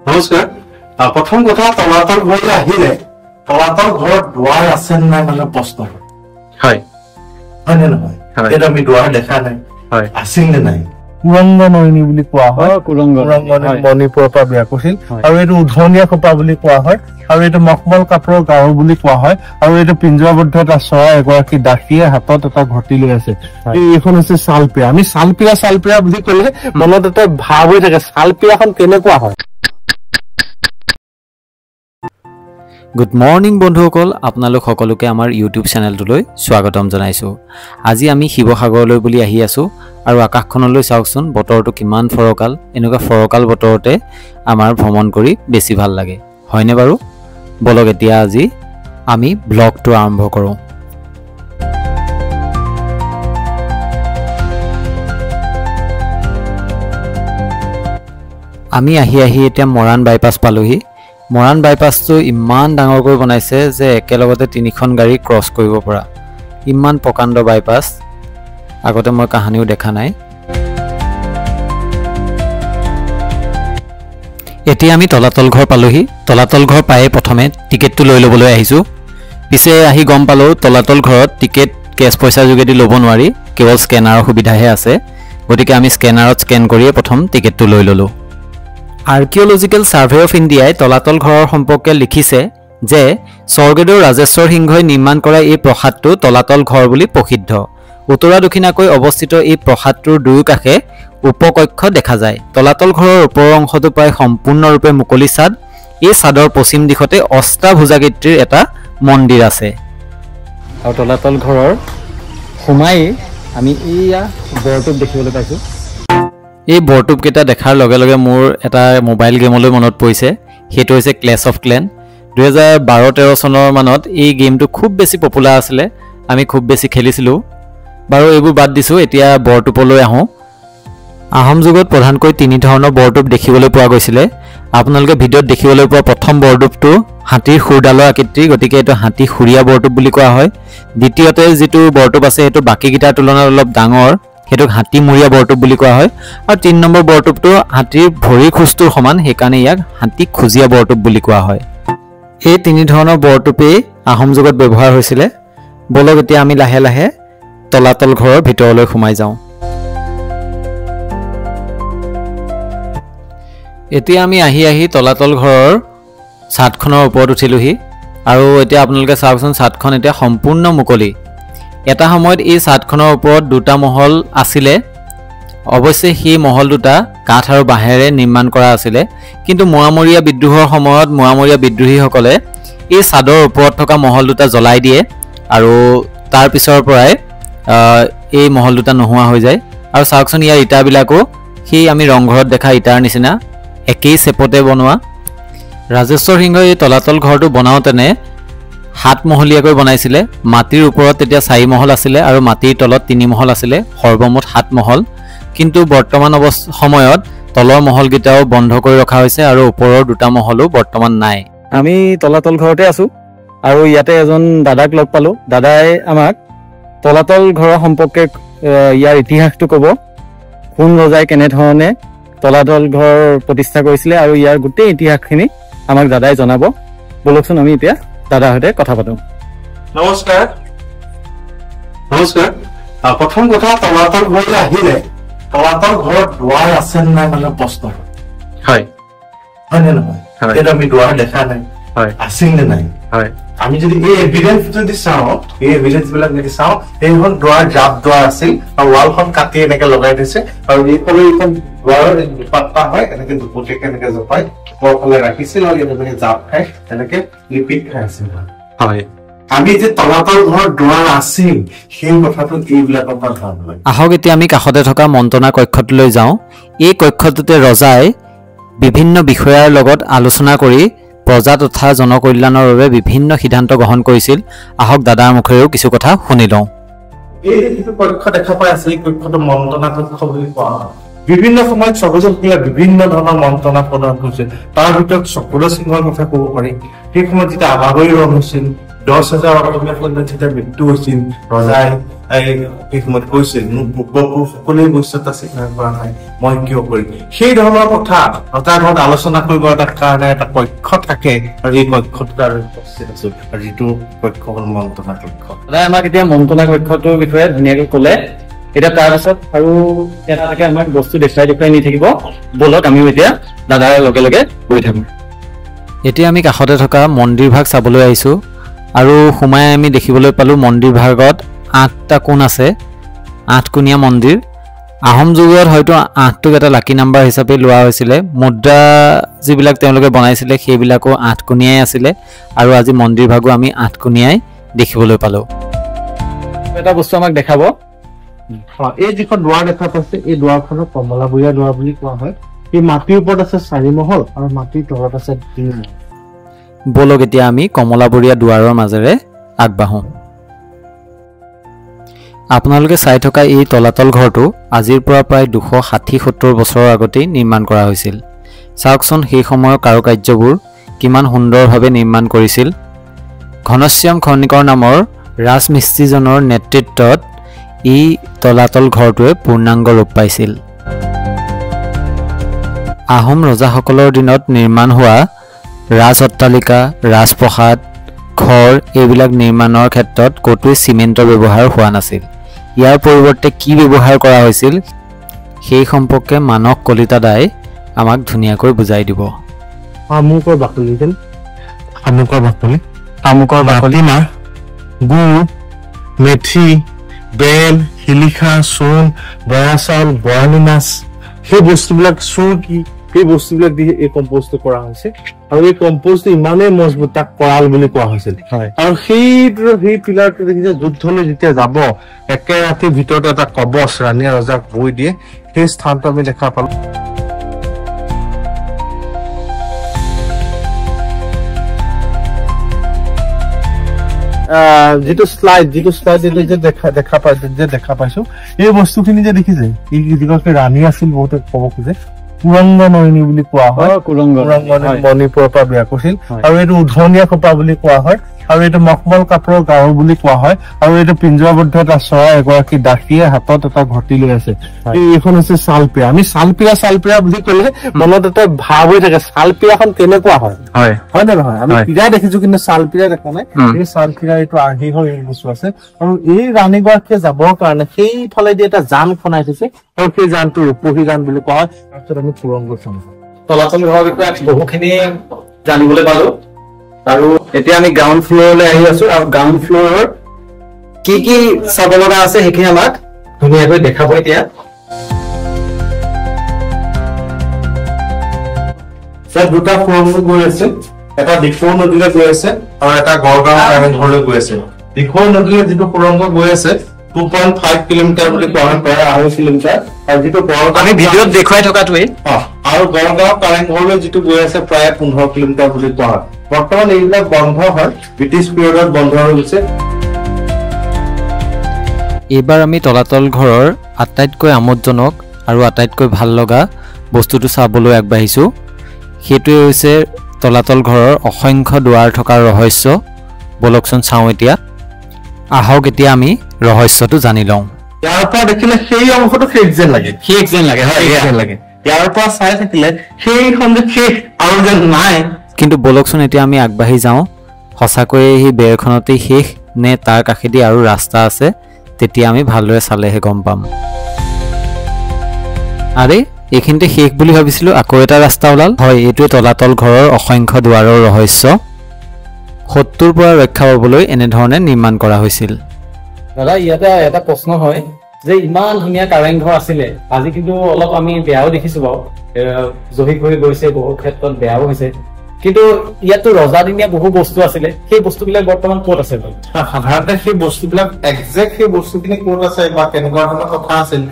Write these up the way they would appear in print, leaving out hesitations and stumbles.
নমস্কাৰ প্ৰথম কথা তলাতল ঘৰলৈ আহিলে তলাতল ঘৰত দুৱাৰ আছে নাই মানে প্ৰশ্ন হয় হয় নে নহয় এটা আমি দুৱাৰ দেখা নাই হয় আছিল নে নাই কুৰংগনয়নী বুলি কোৱা হয় কুৰংগনয়নী মণিপুৰৰ পৰা বিয়া কৰিছিল আৰু এইটো উধনীয়া খোপা বুলি কোৱা হয় আৰু এইটো মখমল কাপোৰৰ গাঁও বুলি কোৱা হয় আৰু এইটো পিঞ্জৰাবদ্ধ এটা চৰাই এগৰাকী দাসীয়ে হাতত এটা ঘটি লৈ আছে এইখন হৈছে চালপিৰা আমি চালপিৰা বুলি ক'লে মনত এটা ভাৱ হৈ থাকে চালপিৰাখন কেনেকুৱা হয় গুড মৰ্নিং বন্ধুসকল আপোনালোক সকলোকে আমাৰ ইউটিউব চেনেলটোলৈ স্বাগতম জনাইছোঁ আজি আমি শিৱসাগৰলৈ বুলি আহি আছোঁ আৰু আকাশখনলৈ চাওকচোন বতৰটো কিমান ফৰকাল এনেকুৱা ফৰকাল বতৰতে আমাৰ ভ্ৰমণ কৰি বেছি ভাল লাগে হয়নে বাৰু বলক এতিয়া আজি আমি ব্লগটো আৰম্ভ কৰোঁ আমি আহি এতিয়া মৰাণ বাইপাছ পালোহি মৰাণ বাইপাছটো ইমান ডাঙৰকৈ বনাইছে যে একেলগতে তিনিখন গাড়ী ক্ৰছ কৰিব পৰা ইমান প্ৰকাণ্ড বাইপাছ আগতে মই কাহানিও দেখা নাই এতিয়া আমি তলাতল ঘৰ পালোহি তলাতল ঘৰ পায়ে প্ৰথমে টিকেটটো লৈ ল'বলৈ আহিছোঁ পিছে আহি গম পালোঁ তলাতল ঘৰত টিকেট কেছ পইচাৰ যোগেদি ল'ব নোৱাৰি কেৱল স্কেনাৰৰ সুবিধাহে আছে গতিকে আমি স্কেনাৰত স্কেন কৰিয়ে প্ৰথম টিকেটটো লৈ ল'লোঁ আৰ্কিঅলজিকেল সাৰ্ভে অফ ইণ্ডিয়াই তলাতল ঘৰৰ সম্পৰ্কে লিখিছে যে স্বৰ্গদেউ ৰাজেশ্বৰ সিংহই নিৰ্মাণ কৰা এই প্ৰসাদটো তলাতল ঘৰ বুলি প্ৰসিদ্ধ উত্তৰা দক্ষিণাকৈ অৱস্থিত এই প্ৰসাদটোৰ দুয়োকাষে উপকক্ষ দেখা যায় তলাতল ঘৰৰ ওপৰৰ অংশটো প্ৰায় সম্পূৰ্ণৰূপে মুকলি ছাদ এই ছাদৰ পশ্চিম দিশতে অষ্টাভুজাকৃতিৰ এটা মন্দিৰ আছে আৰু তলাতল ঘৰৰ সোমাই আমি এইয়া বৰটোপ দেখিবলৈ পাইছোঁ এই বৰটোপকেইটা দেখাৰ লগে লগে মোৰ এটা মোবাইল গেমলৈ মনত পৰিছে সেইটো হৈছে ক্লেছ অফ ক্লেন 2012-13 চনৰ মানত এই গেমটো খুব বেছি পপুলাৰ আছিলে আমি খুব বেছি খেলিছিলোঁ বাৰু এইবোৰ বাদ দিছোঁ এতিয়া বৰটোপলৈ আহোঁ আহোম যুগত প্ৰধানকৈ তিনি ধৰণৰ বৰটোপ দেখিবলৈ পোৱা গৈছিলে আপোনালোকে ভিডিঅ'ত দেখিবলৈ পোৱা প্ৰথম বৰটোপটো হাতীৰ খুৰডালৰ আকৃতিৰ গতিকে এইটো হাতী খুৰীয়া বৰটোপ বুলি কোৱা হয় দ্বিতীয়তে যিটো বৰটোপ আছে সেইটো বাকীকেইটাৰ তুলনাত অলপ ডাঙৰ হেতুক হাতী মৰিয়া বৰটোপ বুলি কোৱা হয় আৰু 3 নম্বৰ বৰটোপটো হাতীৰ ভৰি খুজটোৰ সমান সেইকাৰণে ইয়াক হাতী খুজিয়া বৰটোপ বুলি কোৱা হয় এই তিনি ধৰণৰ বৰটোপেই আহোম যুগত ব্যৱহাৰ হৈছিলে বলক এতিয়া আমি লাহে লাহে তলাতল ঘৰৰ ভিতৰলৈ সোমাই যাওঁ এতিয়া আমি আহি তলাতল ঘৰৰ ছাদখনৰ ওপৰত উঠিলোহি আৰু এতিয়া আপোনালোকে চাওকচোন ছাদখন এতিয়া সম্পূৰ্ণ মুকলি এটা সময়ত এই ছাদখনৰ ওপৰত দুটা মহল আছিলে অৱশ্যে সেই মহল দুটা কাঠ আৰু বাঁহেৰে নিৰ্মাণ কৰা আছিলে কিন্তু মোৱামৰীয়া বিদ্ৰোহৰ সময়ত মোৱামৰীয়া বিদ্ৰোহীসকলে এই ছাদৰ ওপৰত থকা মহল দুটা জ্বলাই দিয়ে আৰু তাৰ পিছৰ পৰাই এই মহল দুটা নোহোৱা হৈ যায় আৰু চাওকচোন ইয়াৰ ইটাবিলাকো সেই আমি ৰংঘৰত দেখা ইটাৰ নিচিনা একেই চেপতে বনোৱা ৰাজেশ্বৰ সিংহই এই তলাতল ঘৰটো বনাওঁতেনে 7 মহলীয়াকৈ বনাইছিলে মাটিৰ ওপৰত তেতিয়া 4 মহল আছিলে আৰু মাটিৰ তলত 3 মহল আছিলে সৰ্বমুঠ 7 মহল কিন্তু বৰ্তমান সময়ত তলৰ মহলকেইটাও বন্ধ কৰি ৰখা হৈছে আৰু ওপৰৰ দুটা মহলো বৰ্তমান নাই আমি তলাতল ঘৰতে আছো আৰু ইয়াতে এজন দাদাক লগ পালো দাদাই আমাক তলাতল ঘৰৰ সম্পৰ্কে ইয়াৰ ইতিহাসটো ক'ব কোন ৰজাই কেনে ধৰণে তলাতল ঘৰ প্ৰতিষ্ঠা কৰিছিলে আৰু ইয়াৰ গোটেই ইতিহাসখিনি আমাক দাদাই জনাব বলকচোন আমি এতিয়া দাদাৰ সৈতে কথা পাতো নমস্কাৰ প্ৰথম কথা তলাতল ঘৰলৈ আহিলে তলাতল ঘৰত দুৱাৰ আছে নাই মানে প্ৰশ্ন হয় হয় নে নহয় এটা আমি দুৱাৰ দেখা নাই হয় আছিল নে নাই হয় আমি যদি এই এভিডেন্স যদি চাওঁ এই এভিডেন্স বিলাক যদি চাওঁ এইখন দুৱাৰ জাপ দুৱাৰ আছিল আৰু ৱালখন কাটি এনেকে লগাই দিছে আৰু এইফালে এইখন দুৱাৰৰ দুপাট্টা হয় এনেকে দুপটীয়াকে এনেকে জপাই ওপৰফালে ৰাখিছিল আৰু এনেকে জাপ খাই এনেকে লিপিত খাই আছিল হয় আমি যে তলাতল ঘৰ দুৱাৰ আছিল সেই কথাটো এইবিলাকৰ পৰা জানিব লাগে আহক এতিয়া আমি কাষতে থকা মন্ত্ৰণা কক্ষটোলৈ যাওঁ এই কক্ষটোতে ৰজাই বিভিন্ন বিষয়াৰ লগত আলোচনা কৰি প্ৰজা তথা জনকল্যাণৰ বাবে বিভিন্ন সিদ্ধান্ত গ্ৰহণ কৰিছিল আহক দাদাৰ মুখেৰেও কিছু কথা শুনি লওঁ এই যিটো কক্ষ দেখা পাই আছে এই কক্ষটো মন্ত্ৰণা কক্ষ বুলি কোৱা হয় বিভিন্ন সময়ত সৰ্বজনসকলে বিভিন্ন ধৰণৰ মন্ত্ৰণা প্ৰদান কৰিছিল তাৰ ভিতৰত চক্ৰধৰ সিংহৰ কথা ক'ব পাৰি সেই সময়ত যেতিয়া আৱাগৈ ৰণ হৈছিল 10,000 অসমীয়া সৈন্যৰ যেতিয়া মৃত্যু হৈছিল ৰজাই এই সময়ত কৈছিল মোৰ পূৰ্বপুৰুষ সকলোৱে বৈশ্যতা স্বীকাৰ কৰা নাই মই কিয় কৰিম সেই ধৰণৰ কথা ৰজাৰ ঘৰত আলোচনা কৰিব এটা কাৰণে এটা কক্ষ থাকে আৰু এই কক্ষটোত আৰু উপস্থিত আছো আৰু যিটো কক্ষ হ'ল মন্ত্ৰণা কক্ষ আমাক এতিয়া মন্ত্ৰণা কক্ষটোৰ বিষয়ে ধুনীয়াকৈ ক'লে এটা তাৰপিছত আৰু এটা থাকে আমাক বস্তু দেখুৱাই নি থাকিব বলক আমিও এতিয়া দাদাৰ লগে লগে গৈ থাকোঁ এতিয়া আমি কাষতে থকা মন্দিৰ ভাগ চাবলৈ আহিছোঁ আৰু সোমাই আমি দেখিবলৈ পালোঁ মন্দিৰ ভাগত 8টা কোণ আছে 8কোণীয়া মন্দিৰ আহোম যুগত হয়তো 8টোক এটা লাকি নাম্বাৰ হিচাপে লোৱা হৈছিলে মুদ্ৰা যিবিলাক তেওঁলোকে বনাইছিলে সেইবিলাকো 8কোণীয়াই আছিলে আৰু আজি মন্দিৰ ভাগো আমি 8কোণীয়াই দেখিবলৈ পালোঁ এটা বস্তু আমাক দেখাব এই যিখন দুৱাৰ দেখা পাইছে এই দুৱাৰখনক কমলাবৰীয়া দুৱাৰ বুলি কোৱা হয় এই মাটিৰ ওপৰত আছে 4 মহল আৰু মাটিৰ তলত আছে 3 মহল বলক এতিয়া আমি কমলাবৰীয়া দুৱাৰৰ মাজেৰে আগবাঢ়ো আপোনালোকে চাই থকা এই তলাতল ঘৰটো আজিৰ পৰা প্ৰায় 260-70 বছৰৰ আগতেই নিৰ্মাণ কৰা হৈছিল চাওকচোন সেই সময়ৰ কাৰুকাৰ্যবোৰ কিমান সুন্দৰভাৱে নিৰ্মাণ কৰিছিল ঘনশ্যাম খনিকৰ নামৰ ৰাজমিস্ত্ৰীজনৰ নেতৃত্বত এই তলাতল ঘৰটোৱে পূৰ্ণাংগ ৰূপ পাইছিল আহোম ৰজাসকলৰ দিনত নিৰ্মাণ হোৱা ৰাজ অট্টালিকা ৰাজপ্ৰসাদ ঘৰ এইবিলাক নিৰ্মাণৰ ক্ষেত্ৰত ক'তোৱে চিমেণ্টৰ ব্যৱহাৰ হোৱা নাছিল ইয়াৰ পৰিৱৰ্তে কি ব্যৱহাৰ কৰা হৈছিল সেই সম্পৰ্কে মানস কলিতা দাই আমাক ধুনীয়াকৈ বুজাই দিব আমুকৰ বাকলি মাহ গুড় মেথি বেল শিলিখা চূণ বৰা চাউল বৰালি মাছ সেই বস্তুবিলাক চুৰকি সেই বস্তুবিলাক দি এই কম্পোজটো কৰা হৈছে আৰু এই কম্পোজটো ইমানেই মজবুত তাক কৰাল বুলি কোৱা হৈছিল আৰু সেই পিলাৰটো দেখিছে যুদ্ধলৈ যেতিয়া যাব একে ৰাতিৰ ভিতৰত এটা কবচ ৰাণীয়ে ৰজাক বৈ দিয়ে সেই স্থানটো আমি দেখা পালো যিটো শ্লাইড দেখা পাইছো এই বস্তুখিনি যে দেখিছে ই যিগৰাকী ৰাণী আছিল বহুতে ক'ব খোজে কুৰংগ নয়নী বুলি কোৱা হয় মণিপুৰৰ পৰা বিয়া কৰিছিল আৰু এইটো উধনীয়া খোপা বুলি কোৱা হয় আৰু এইটো মখমল কাপোৰৰ গাৰু বুলি কোৱা হয় আৰু এইটো পিঞ্জৰাবদ্ধ এটা চৰাই এগৰাকী দাসীয়ে হাতত এটা ঘটি লৈ আছে এইখন হৈছে ছালপিৰা আমি ছালপিৰা বুলি ক'লে মনত এটা ভাৱ হৈ থাকে ছালপিৰাখন কেনেকুৱা হয় নে নহয় আমি পিৰা দেখিছো কিন্তু ছালপিৰা দেখা নাই এই ছালপিৰা এইটো আৰ্হিহৰ বস্তু আছে আৰু এই ৰাণীগৰাকীয়ে যাবৰ কাৰণে সেইফালেদি এটা জান খনাই থৈছে আৰু সেই জানটো ৰূপহী জান বুলি কোৱা হয় তাৰপিছত আমি সুৰংগ চাম তলাতল ঘৰৰ বিষয়ে বহুখিনি জানিবলৈ পালো আৰু এতিয়া আমি গ্ৰাউণ্ড ফ্ল'ৰলৈ আহি আছো আৰু গ্ৰাউণ্ড ফ্ল'ৰৰ কি কি চাব লগা আছে সেইখিনি আমাক ধুনীয়াকৈ দেখাব এতিয়া দুটা সুৰংগ গৈ আছে এটা দিখৌ নদীলৈ গৈ আছে আৰু এটা গড়গাঁও কাৰেংঘৰলৈ গৈ আছে দিখৌ নদীলৈ যিটো সুৰংগ গৈ আছে 2.5 কিলোমিটাৰ বুলি কোৱা হয় প্ৰায় 2.5 কিলোমিটাৰ আৰু যিটো আমি ভিডিঅ'ত দেখুৱাই থকাটোৱেই আৰু গড়গাঁও কাৰেংঘৰলৈ যিটো গৈ আছে প্ৰায় 15 কিলোমিটাৰ বুলি কোৱা হয় বৰ্তমান এইবিলাক বন্ধ হয় ব্ৰিটিছ পিৰিয়ডত বন্ধ হৈ গৈছে এইবাৰ আমি তলাতল ঘৰৰ আটাইতকৈ আমোদজনক আৰু আটাইতকৈ ভাল লগা বস্তুটো চাবলৈ আগবাঢ়িছোঁ সেইটোৱে হৈছে তলাতল ঘৰৰ অসংখ্য দুৱাৰ থকাৰ ৰহস্য বলকচোন চাওঁ এতিয়া আহক এতিয়া আমি ৰহস্যটো জানি লওঁ ইয়াৰ পৰা দেখিলে সেই অংশটো শেষ যেন লাগে ইয়াৰ পৰা চাই থাকিলে সেইখন যে শেষ আৰু যেন নাই কিন্তু বলকচোন এতিয়া আমি আগবাঢ়ি যাওঁ সঁচাকৈয়ে সেই বেৰখনতেই শেষ নে তাৰ কাষেদি আৰু ৰাস্তা আছে তেতিয়া আমি ভালদৰে চালেহে গম পাম আৰে এইখিনিতে শেষ বুলি ভাবিছিলোঁ আকৌ এটা ৰাস্তা ওলাল হয় এইটোৱে তলাতল ঘৰৰ অসংখ্য দুৱাৰৰ ৰহস্য শত্ৰুৰ পৰা ৰক্ষা পাবলৈ এনেধৰণে নিৰ্মাণ কৰা হৈছিল দাদা ইয়াতে এটা প্ৰশ্ন হয় যে ইমান ধুনীয়া কাৰেংঘৰ আছিলে আজি কিন্তু অলপ আমি বেয়াও দেখিছোঁ বাৰু জহি কৰি গৈছে বহু ক্ষেত্ৰত বেয়াও হৈছে কিন্তু ইয়াতো ৰজাদিনীয়া বহু বস্তু আছিলে সেই বস্তুবিলাক বৰ্তমান ক'ত আছে সাধাৰণতে সেই বস্তুবিলাক একজেক্ট সেই বস্তুখিনি ক'ত আছে বা কেনেকুৱা ধৰণৰ কথা আছিল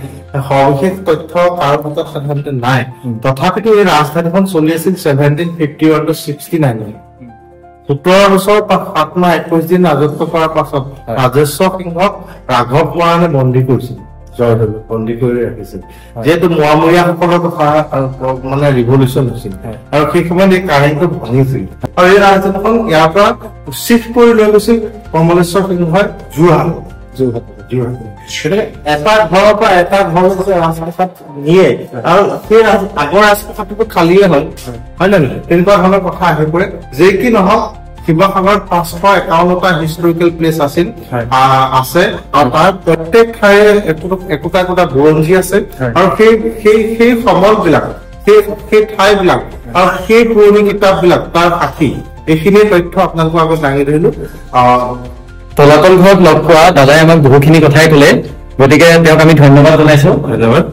সবিশেষ তথ্য কাৰো হাতত সাধাৰণতে নাই তথাপিতো এই ৰাজধানীখন চলি আছিল 1751 to 69 17 বছৰ 7 মাহ 21 দিন ৰাজত্ব কৰাৰ পাছত ৰাজেশ্বৰ সিংহক ৰাঘৱ মৰাণে বন্দী কৰিছিল বন্দী কৰি ৰাখিছিল যিহেতু মোৱামৰীয়াসকলৰ কথা মানে ৰিভলিউচন হৈছিল আৰু সেই সময়ত এই কাহিনীটো ভাঙিছিল আৰু এই ৰাজধানীখন ইয়াৰ পৰা চিফ্ট কৰি লৈ গৈছিল কমলেশ্বৰ সিংহই যোৰহাট এটা ঘৰৰ পৰা এটা ঘৰলৈ ৰাজপ্ৰসাদ নিয়ে আৰু সেই আগৰ ৰাজপ্ৰসাদটো খালীয়ে হয় নে নহয় তেনেকুৱা ধৰণৰ কথা আহি পৰে যে কি নহওক শিৱসাগৰত 551টা হিষ্টৰিকেল প্লেচ আছিল আছে আৰু তাৰ প্ৰত্যেক ঠাইৰে একোটা একোটা বুৰঞ্জী আছে আৰু সেই সমলবিলাক সেই ঠাইবিলাক আৰু সেই পুৰণি কিতাপবিলাক তাৰ সাক্ষী এইখিনি তথ্য আপোনালোকৰ আগত দাঙি ধৰিলো তলাতল ঘৰত লগ পোৱা দাদাই আমাক বহুখিনি কথাই ক'লে গতিকে তেওঁক আমি ধন্যবাদ জনাইছো ধন্যবাদ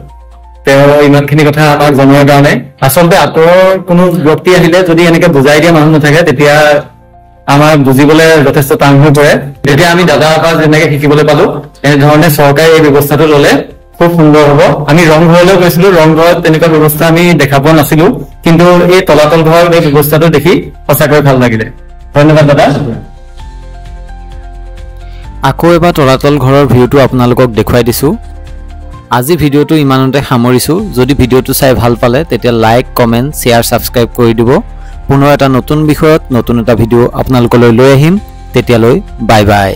তেওঁ ইমানখিনি কথা আমাক জনোৱাৰ কাৰণে আচলতে আঁতৰৰ কোনো ব্যক্তি আহিলে যদি এনেকে বুজাই দিয়া মানুহ নাথাকে তেতিয়া আমাৰ বুজিবলৈ যথেষ্ট টান হৈ পৰে তেতিয়া আমি দাদাৰ পৰা যেনেকে শিকিবলৈ পালো এনেধৰণে চৰকাৰে এই ব্যৱস্থাটো ললে খুব সুন্দৰ হ'ব আমি ৰংঘৰলৈ গৈছিলো ৰংঘৰত তেনেকুৱা ব্যৱস্থা আমি দেখা পোৱা নাছিলো কিন্তু এই তলাতল ঘৰৰ এই ব্যৱস্থাটো দেখি সঁচাকৈ ভাল লাগিলে ধন্যবাদ দাদা আকৌ এবাৰ তলাতল ঘৰৰ ভিউটো আপোনালোকক দেখুৱাই দিছো আজি ভিডিঅ'টো ইমানতে সামৰিছো যদি ভিডিঅ'টো চাই ভাল পালে তেতিয়া লাইক কমেন্ট শেয়াৰ সাবস্ক্ৰাইব কৰি দিব পুনৰ এটা নতুন বিষয়ত নতুন এটা ভিডিঅ' আপোনালোকলৈ লৈ আহিম তেতিয়ালৈ বাই বাই